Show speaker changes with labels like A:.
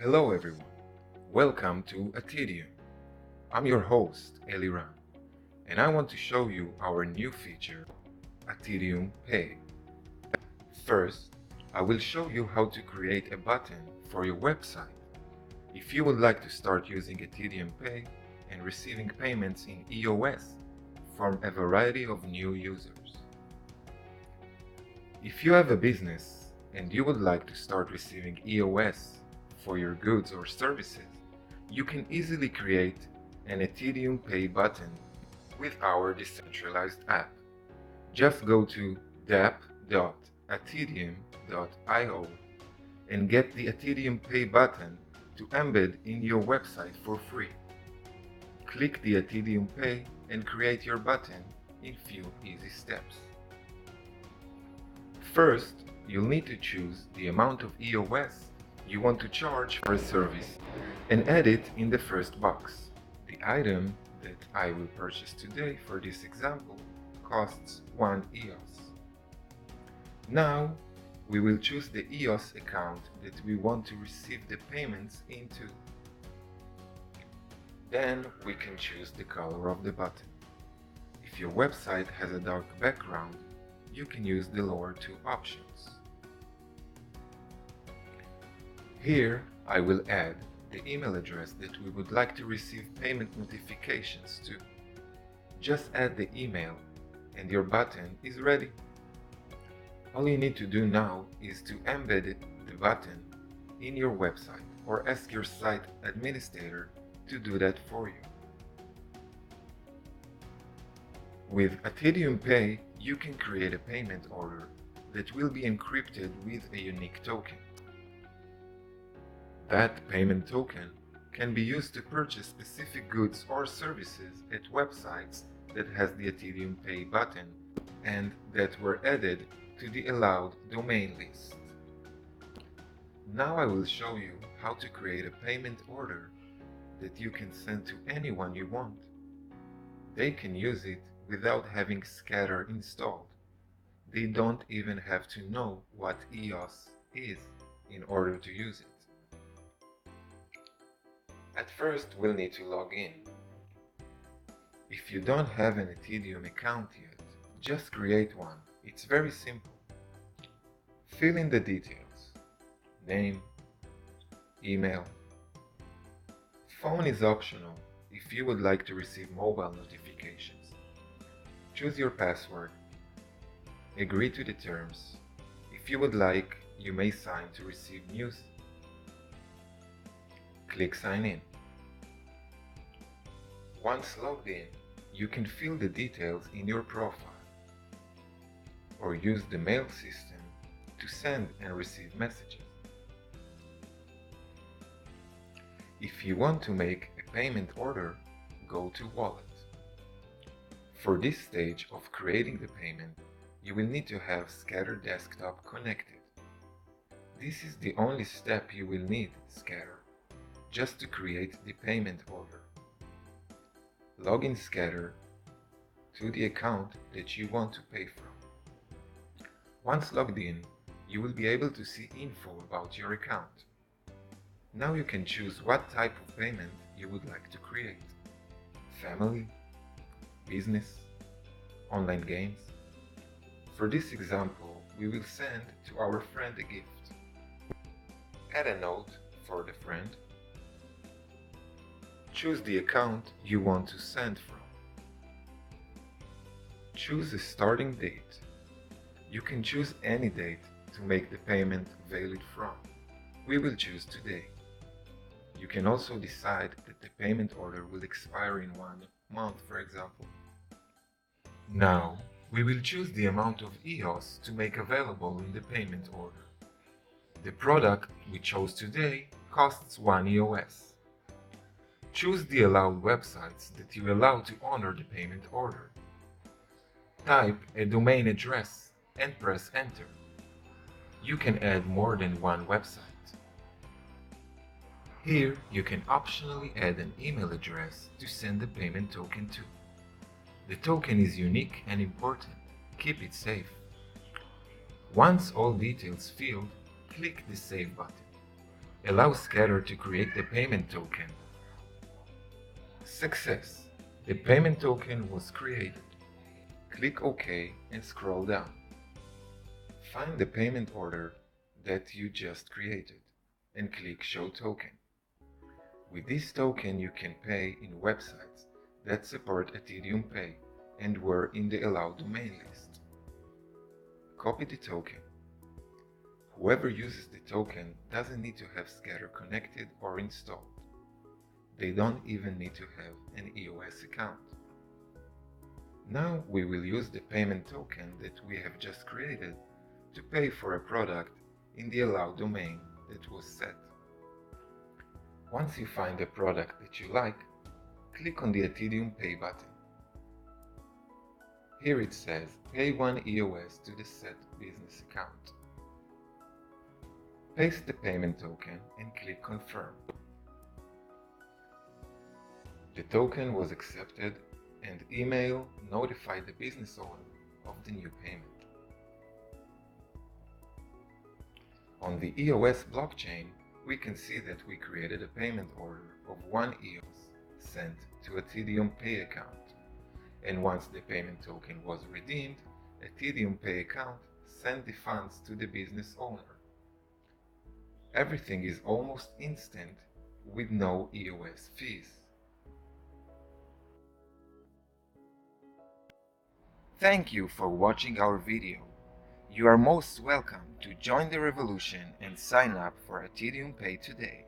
A: Hello everyone, welcome to Atidium. I'm your host, Eliran, and I want to show you our new feature, AtidiumPay. First, I will show you how to create a button for your website. If you would like to start using AtidiumPay and receiving payments in EOS from a variety of new users. If you have a business and you would like to start receiving EOS for your goods or services, you can easily create an AtidiumPay button with our decentralized app. Just go to dapp.atidium.io and get the AtidiumPay button to embed in your website for free. Click the AtidiumPay and create your button in few easy steps. First, you'll need to choose the amount of EOS you want to charge for a service and add it in the first box. The item that I will purchase today for this example costs 1 EOS. Now, we will choose the EOS account that we want to receive the payments into. Then we can choose the color of the button. If your website has a dark background, you can use the lower two options. Here, I will add the email address that we would like to receive payment notifications to. Just add the email and your button is ready. All you need to do now is to embed the button in your website or ask your site administrator to do that for you. With AtidiumPay, you can create a payment order that will be encrypted with a unique token. That payment token can be used to purchase specific goods or services at websites that has the AtidiumPay button and that were added to the allowed domain list. Now I will show you how to create a payment order that you can send to anyone you want. They can use it without having Scatter installed. They don't even have to know what EOS is in order to use it. At first, we'll need to log in. If you don't have an Atidium account yet, just create one. It's very simple. Fill in the details: name, email. Phone is optional if you would like to receive mobile notifications. Choose your password. Agree to the terms. If you would like, you may sign to receive news. Click Sign In. Once logged in, you can fill the details in your profile or use the mail system to send and receive messages. If you want to make a payment order, go to Wallet. For this stage of creating the payment, you will need to have Scatter Desktop connected. This is the only step you will need, Scatter, just to create the payment order. Log in Scatter to the account that you want to pay from. Once logged in, you will be able to see info about your account. Now you can choose what type of payment you would like to create: family, business, online games. For this example, we will send to our friend a gift. Add a note for the friend. Choose the account you want to send from. Choose a starting date. You can choose any date to make the payment valid from. We will choose today. You can also decide that the payment order will expire in 1 month, for example. Now, we will choose the amount of EOS to make available in the payment order. The product we chose today costs 1 EOS. Choose the allowed websites that you allow to honor the payment order. Type a domain address and press Enter. You can add more than one website. Here, you can optionally add an email address to send the payment token to. The token is unique and important. Keep it safe. Once all details filled, click the Save button. Allow Scatter to create the payment token. Success! The payment token was created. Click OK and scroll down. Find the payment order that you just created and click Show Token. With this token you can pay in websites that support AtidiumPay and were in the allowed domain list. Copy the token. Whoever uses the token doesn't need to have Scatter connected or installed. They don't even need to have an EOS account. Now we will use the payment token that we have just created to pay for a product in the allowed domain that was set. Once you find a product that you like, click on the AtidiumPay button. Here it says pay 1 EOS to the set business account. Paste the payment token and click Confirm. The token was accepted and email notified the business owner of the new payment. On the EOS blockchain, we can see that we created a payment order of 1 EOS sent to AtidiumPay account, and once the payment token was redeemed, AtidiumPay account sent the funds to the business owner. Everything is almost instant with no EOS fees. Thank you for watching our video. You are most welcome to join the revolution and sign up for AtidiumPay today.